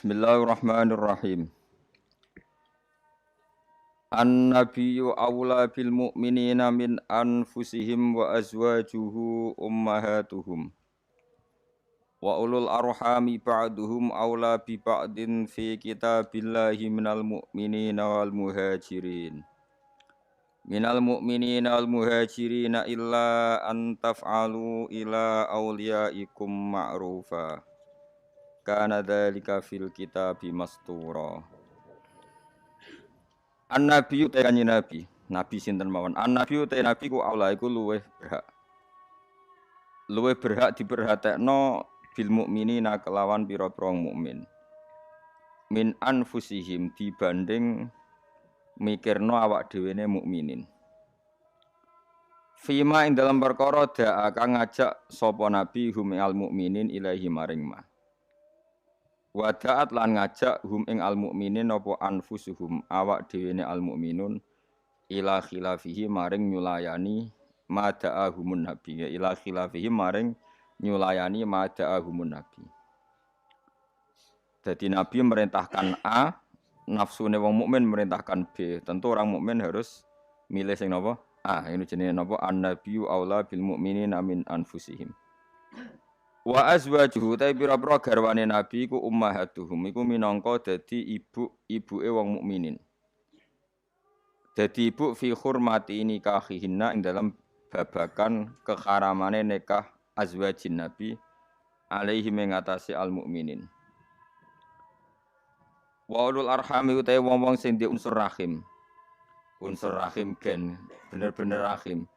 Bismillahirrahmanirrahim. An-nabiyyu awla bil mu'minina min anfusihim wa azwajuhu ummahatuhum. Wa ulul arhami ba'duhum awla bi ba'din fi kitabillahi minal mu'minina wal muhajirin. Minal mu'minina wal muhajirina illa an taf'alu ila awliyaikum ma'rufa. Kana dzalika fil kitabi mastura. An-nabiyyu te kanjeng Nabi, Nabi sinten mawon. An-nabiyyu te nabi ku aula iku luweh berhak. Luweh berhak diperhatekno bil mukminina kelawan pira-pira mukmin. Min anfusihim dibanding mikirno awak dhewene mukminin. Fima ing dalam perkara da'a kang ngajak sapa nabi hum al mukminin ilahi maring ma. Wada'at lan ngajak hum ing al mukminin apa anfusuhum awak dhewene al mukminun ila khilafihi maring nyulayani mada'ahumun nabi ila khilafihi maring nyulayani mada'ahumun nabi. Jadi nabi merintahkan A, nafsune wong mukmin merintahkan B. Tentu orang mukmin harus milih sing napa? A. Ini jenenge napa? An-nabiyyu aula bil mukminina min anfusihim. Wa azwajuhu ta pira-pira garwane nabi iku ummahatuhum iku minangka dadi ibuke wong mukminin. Dadi ibu fi hurmati nikahihinna ing dalam babakan keharamane nikah azwajin nabi alaihi mengatasi al mukminin. Wa ulul arhami utahe wong-wong sing di unsur rahim. Unsur rahim gen bener-bener rahim.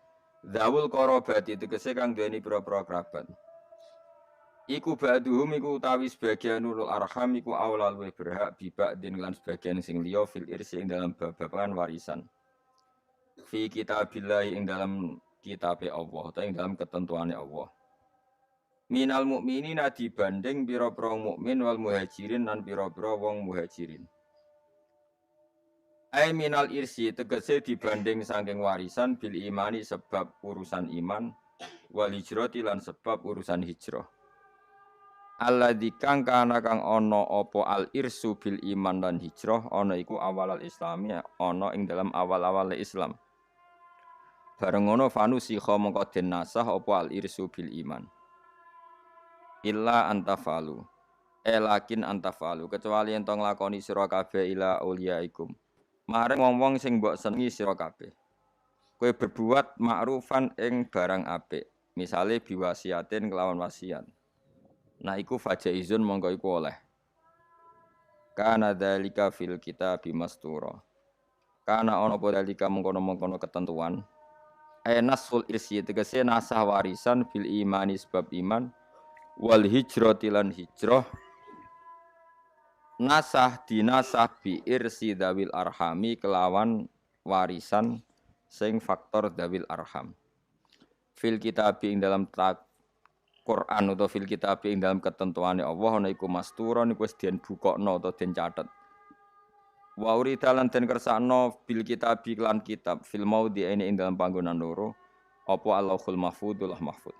Zawul qarabati tegese kang duweni pira-pira kerabat. Iku ba'duhum iku utawi sebagian ulul arham iku aula luwih berhak bibak din lan sebagian sing liya fil irsi ing dalam babagan warisan. Fi kitabillah ing dalam kitabe Allah utawa ing dalam ketentuane Allah. Minal mukminina dibanding pira-pira mukmin wal muhajirin lan pira-pira wong muhajirin. Ai minal irsi tegese dibanding saking warisan bil imani sebab urusan iman wal hijrati lan sebab urusan hijrah. Alladzi kang kana kang ana apa al irsu bil iman dan hijrah ana iku awal al islami ana ing dalam awal-awal Islam. Bareng ngono fanusikha mongko den nasah apa al irsu bil iman. Illa antafalu. Lakin antafalu kecuali ento nglakoni sira kabeh ila auliyaikum. Mareng wong-wong sing mbok senengi sira kabeh. Kowe berbuat ma'rufan ing barang apik. Misale biwasiatin kelawan wasiat. Nah iku fajaizun mongko iku oleh. Kana dzalika fil kitabi mastura. Kana ana apa dzalika mengkono-mengkono ketentuan. Nasul irsi tegese nasah warisan fil imani sebab iman wal hijrati lan hijrah. Nasah dinasah bi irsi dawil arhami kelawan warisan sing faktor dawil arham. Fil kitabi ing dalam Quran utawa fil kitab ing dalam ketentuane Allah ana iku masturon iku wis den bukokno utawa den catet. Wa urida lan den kersakno bil kitab lan kitab fil maudi ing dalam panggonan loro apa Allahul mahfudul mahfud.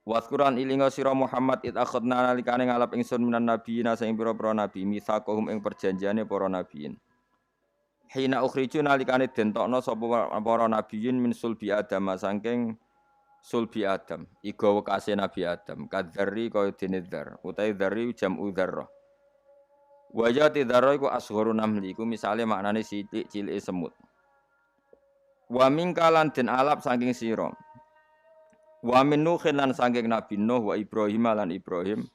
Wa Quran ilinga sira Muhammad id akhadna nalikane ngalap ingsun minan nabiyina sing pira-pira nabi mitsaqahum ing perjanjiane para nabiyin. Hina ukhriju nalikane den tokno sapa para nabiyin min sulbi Adam saking sulbi Adam, iku wekase Nabi Adam, kadzarri kaya dene dzar, utahe dzarri jam'u dzarrah. Wajati dzarrah iku asgharu namli, iku misale maknane sithik cilike semut. Wa min kalan den alap saking sira. Wa min nuhin lan saking Nabi Nuh wa Ibrahim lan Ibrahim,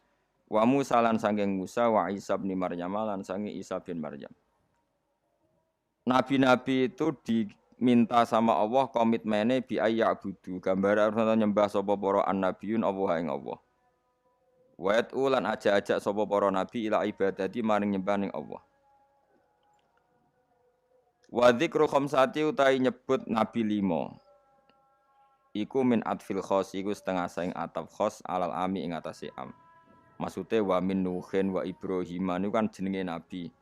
wa Musa lan saking Musa wa Isa bin Maryam lan saking Isa bin Maryam. Nabi-nabi itu minta sama Allah komitmennya bi ayyabudu gambar harus nyembah sapa para annabiyun Allah ing Allah. Wa ulan aja-aja sapa para nabi ila ibadati maring nyembah ning Allah. Wa dzikru khamsati utai nyebut nabi 5. Iku min atfil khos iku setengah saing ataf khos alal ami ing atase am. Maksude wa min nuhin wa Ibrahim niku kan jenenge nabi.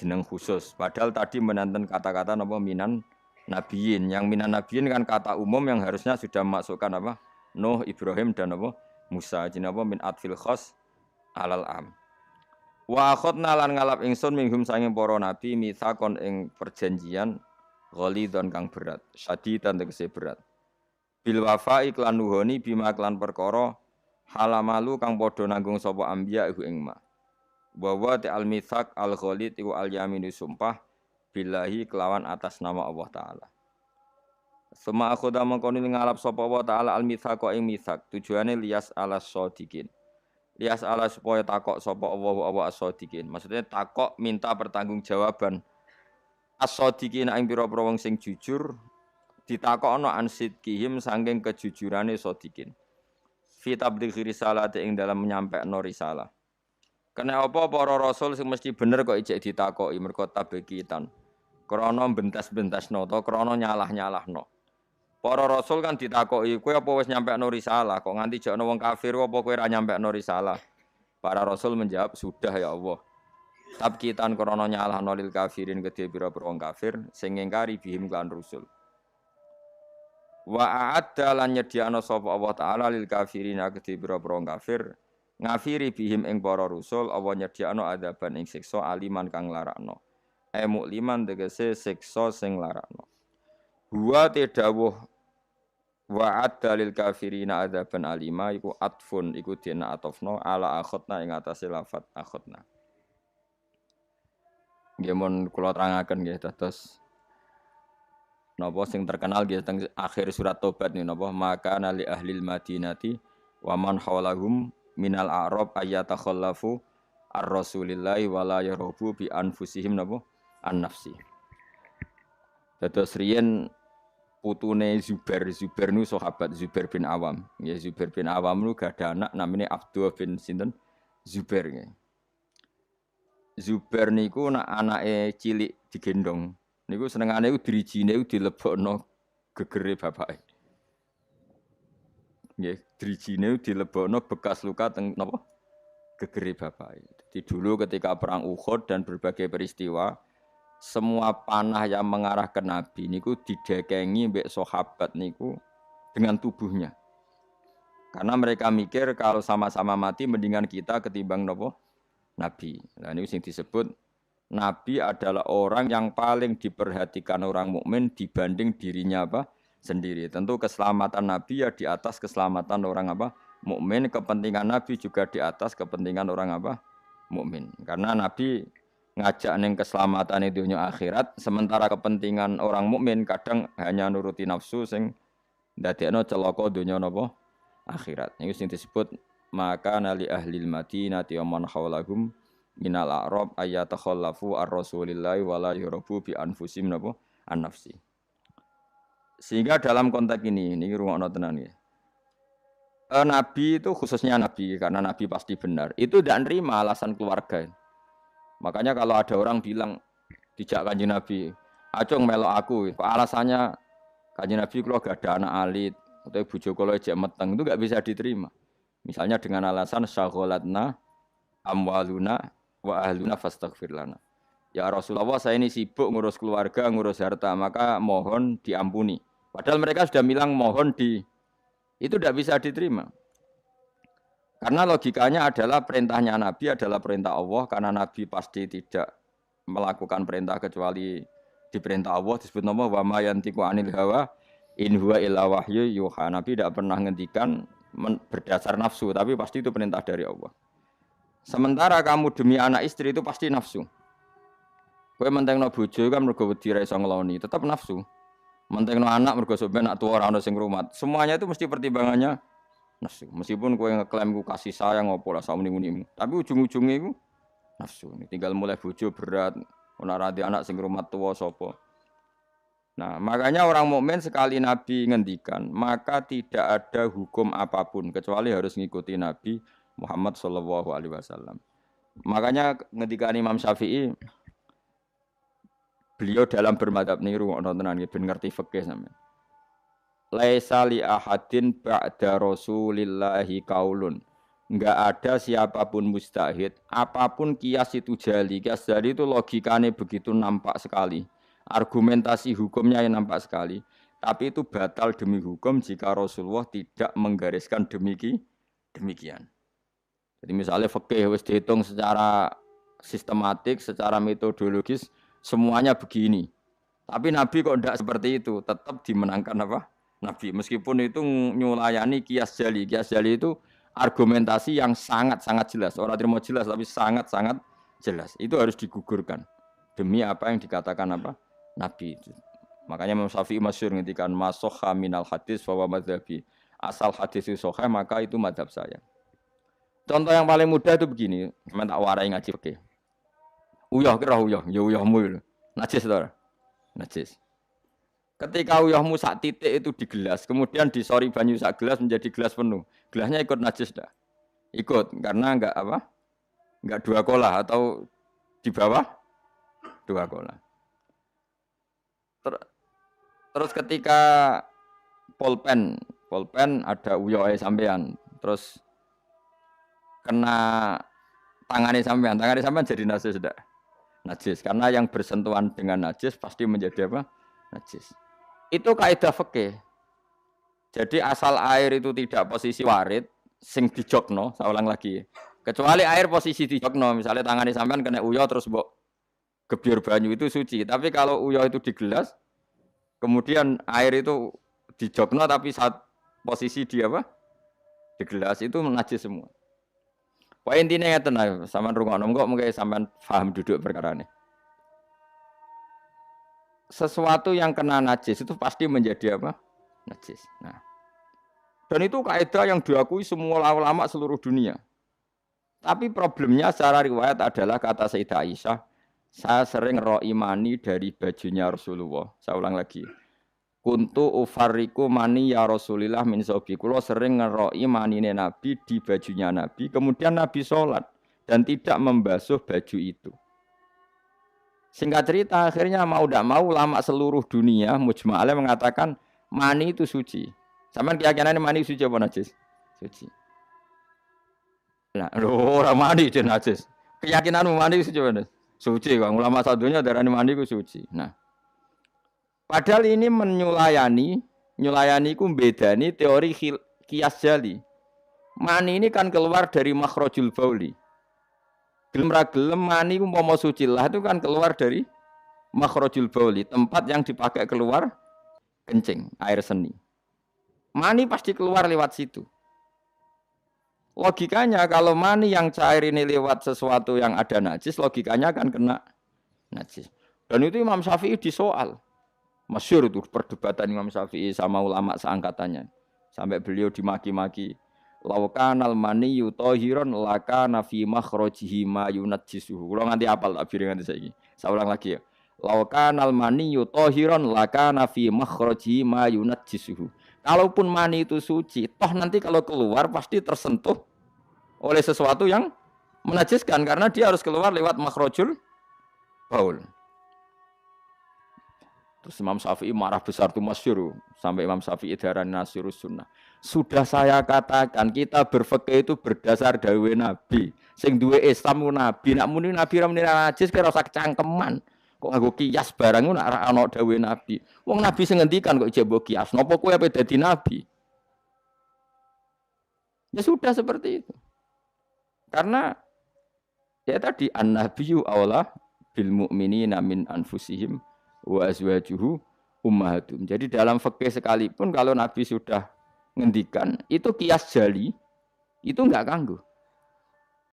Jeneng khusus. Padahal tadi menanten kata-kata napa minan nabiyin, yang minan nabiyin kan kata umum yang harusnya sudah masukkan apa? Nuh, Ibrahim dan apa? Musa. Jadi apa min atfil khos alal am. Wa akhadna lan ngalap ingsun minhum sanging para nabi mitsakon ing perjanjian ghalidon kang berat, syadidan tegese berat. Bil wafa iklan nuhoni bima klan perkara halamalu kang padha nanggung sapa anbiya iku ing ma. Wa wa al mitsak al ghalid iku al yaminu sumpah billahi kelawan atas nama Allah taala. Sema akhoda mengkoni ngalap sapa Allah taala al mitsak ing mitsak tujuane lias ala shodikin. Lias ala supaya takok sapa Allah as-shodikin. Maksudnya takok minta pertanggungjawaban as-shodikin ing pira-pira wong sing jujur ditakokno an sidqihim saking kejujurane shodikin. Fi tablighi risalati ing dalam menyampaikan risalah. Kena apa para rasul sing mesti bener kok ijek ditakoki mergo tabekitan. Krana bentas-bentasno to krana nyalah-nyalahno. Para rasul kan ditakoki, kowe apa wis nyampekno risalah? Kok nganti jakno wong kafir apa kowe ora nyampekno risalah? Para rasul menjawab, "Sudah ya Allah." Tabkitan krana nyalahno lil kafirin kedhe pira-pira wong kafir sing ngingkari bihim lan rusul. Wa a'adda lan nyediakno sapa Allah taala lil kafirin kedhe pira-pira wong kafir ngafiri bihim ing para rusul Allah nyediakno adaban ing siksa aliman kang larakno. Mukliman tegese siksa sing larakno. Huwa tedawuh wa'ad dalil kafirina adzaban alima iku atfun iku dina atofno ala akhotna ing atase lafat akhotna. Nggih mun kula terangaken nggih dados napa sing terkenal nggih teng akhir surat Tobat niku napa maka nali ahlil madinati wa man hawlahum minal a'rab ayatakhallafu ar-rasulillahi wala yarubu bi anfusihim napa an-nafsi. Dados riyen putune Zubair nu sahabat Zubair bin Awam. Ya Zubair bin Awam nu gak ada anak namanya Abdullah bin sinten Zubair nggih. Zubair niku nak anake cilik digendong. Niku senengane iku drijine dilebokno gegere bapake. Nggih, drijine dilebokno bekas luka teng napa? Gegere bapake. Jadi dulu ketika perang Uhud dan berbagai peristiwa semua panah yang mengarah ke Nabi niku didekengi mbek sahabat niku dengan tubuhnya. Karena mereka mikir kalau sama-sama mati mendingan kita ketimbang nopo Nabi. Nah ini sing disebut Nabi adalah orang yang paling diperhatikan orang mukmin dibanding dirinya apa sendiri. Tentu keselamatan Nabi ya di atas keselamatan orang apa mukmin, kepentingan Nabi juga di atas kepentingan orang apa mukmin. Karena Nabi ngajak ning keselamatan dunia akhirat, sementara kepentingan orang mukmin kadang hanya nuruti nafsu sing ndadekno celaka dunia napa akhirat. Ini sing disebut maka nali ahlil madinati wa man hawlahum minal a'rab ayatakhallafu ar-rasulillahi wala yurabu bi anfusim napa an-nafsi. Sehingga dalam konteks ini rungokno tenan ya. Nabi itu khususnya Nabi karena Nabi pasti benar. Itu tidak nerima alasan keluarga. Makanya kalau ada orang bilang dijak Kanjeng Nabi, "Acung melok aku." Kok alasannya Kanjeng Nabi kalau gak ada anak alit atau bojo kula ejek meteng itu enggak bisa diterima. Misalnya dengan alasan syaghalatna amwaluna wa ahluna fastaghfir lana. Ya Rasulullah, saya ini sibuk ngurus keluarga, ngurus harta, maka mohon diampuni. Padahal mereka sudah bilang mohon itu tidak bisa diterima. Karena logikanya adalah perintahnya Nabi adalah perintah Allah, karena Nabi pasti tidak melakukan perintah kecuali diperintah Allah, disebut nama wa ma yantiqu anil hawa in huwa illa wahyu yuha. Nabi tidak pernah ngendikan berdasar nafsu, tapi pasti itu perintah dari Allah. Sementara kamu demi anak istri itu pasti nafsu. Kowe mentengno bojo kan mergo wedi ra iso ngeloni, tetap nafsu. Mentengno anak mergo sampeyan nak tuwa ora ono sing ngrumat. Semuanya itu mesti pertimbangannya nafsu. Meskipun kowe ngeklaim ku kasih sayang apa lah samuni-munimu, tapi ujung-ujungnya iku nafsu. Tinggal mulai bojo berat, ora radi anak sing ngrumat tuwa sapa. Nah, makanya orang mukmin sekali Nabi ngendikan, maka tidak ada hukum apapun kecuali harus ngikuti Nabi Muhammad sallallahu alaihi wasallam. Makanya ngendikan Imam Syafi'i, beliau dalam bermadzhab niru ono tenan nggih ben ngerti fikih sampean. Laisa li ahadin ba'da Rasulillahi qaulun. Enggak ada siapapun mustahid, apapun kias itu jali. Kias jali itu logikanya begitu nampak sekali. Argumentasi hukumnya yang nampak sekali. Tapi itu batal demi hukum jika Rasulullah tidak menggariskan demikian. Jadi misalnya fikih wis dihitung secara sistematik, secara metodologis semuanya begini. Tapi Nabi kok tidak seperti itu, tetap dimenangkan apa? Nabi. Meskipun itu nyulayani kias jali. Kias jali itu argumentasi yang sangat-sangat jelas. Orang terima jelas tapi sangat-sangat jelas. Itu harus digugurkan demi apa yang dikatakan apa? Nabi itu. Makanya Imam Syafi'i masyhur ngendikan masokha minal hadis bahwa madhabi. Asal hadis itu sahih maka itu madhab saya. Contoh yang paling mudah itu begini, sampeyan tak warai ngaji fikih. Uyah kira uyah, ya uyahmu itu. Najis to. Najis. Ketika uyahmu sak titik itu di gelas, kemudian disori banyu sak gelas menjadi gelas penuh. Gelasnya ikut najis dah. Ikut karena enggak apa? Enggak dua kolah atau di bawah dua kolah. Terus ketika pulpen ada uyohe sampean, terus kena tangannya sampean jadi najis sudah. Najis karena yang bersentuhan dengan najis pasti menjadi apa? Najis. Itu kaidah fikih. Jadi asal air itu tidak posisi warid, sing dijokno, saya ulang lagi. Kecuali air posisi dijokno, misalnya tangannya sampean kena uyo terus mbok gebyur banyu itu suci. Tapi kalau uyo itu di gelas, kemudian air itu dijokno tapi saat posisi di apa? Di gelas itu najis semua. Wah intinya ngeten ae, sampean rungokno kok mengke sampean paham duduk perkara ini. Sesuatu yang kena najis itu pasti menjadi apa? Najis. Nah. Dan itu kaidah yang diakui semua ulama seluruh dunia. Tapi problemnya secara riwayat adalah kata Sayyidah Aisyah, saya sering ro'i mani dari bajunya Rasulullah. Saya ulang lagi. Kuntu ufarriku mani ya Rasulillah min sobi. Kulo sering ngeroi manine Nabi di bajunya Nabi. Kemudian Nabi sholat dan tidak membasuh baju itu. Singkat cerita akhirnya mau tidak mau ulama seluruh dunia mujma'alnya mengatakan mani itu suci. Sampeyan keyakinane mani suci apa najis? Suci. Nah, orang mani itu najis. Keyakinanmu mani suci apa najis? Suci. Ulama sadunya darani mani itu suci. Nah. Padahal ini nyulayani ku bedani teori kias jali. Mani ini kan keluar dari makhrajul bauli. Gelem ra gelem mani ku umpama suci lah itu kan keluar dari makhrajul bauli, tempat yang dipakai keluar kencing, air seni. Mani pasti keluar lewat situ. Logikanya kalau mani yang cair ini lewat sesuatu yang ada najis, logikanya akan kena najis. Dan itu Imam Syafi'i disoal. Masyhur itu perdebatan Imam Syafi'i sama ulama seangkatannya. Sampai beliau dimaki-maki. Laukanal maniyyu tahiran lakana fi makhrajihi ma yunajjisuhu. Kula nganti apal tak biri nganti saiki. Saya ulang lagi ya. Laukanal maniyyu tahiran lakana fi makhrajihi ma yunajjisuhu. Kalaupun mani itu suci, toh nanti kalau keluar pasti tersentuh oleh sesuatu yang menajiskan karena dia harus keluar lewat makhrajul baul. Terus Imam Syafi'i marah besar itu masyhur sampai Imam Syafi'i darani Nasirus Sunnah. Sudah saya katakan kita berfikih itu berdasar dawuh Nabi. Sing duwe Islam Nabi, nak muni Nabi ra muni najis kira ora cangkeman. Kok nganggo kias barang nak ora ana dawuh Nabi. Wong Nabi sing ngendikan kok jebok kias. Napa kowe ape dadi nabi? Ya sudah seperti itu. Karena ya tadi an-nabiyyu aula bil mu'minina min anfusihim wa azwajuhu ummahatum. Jadi dalam fikih sekalipun kalau Nabi sudah ngendikan itu kias jali itu enggak kanggo.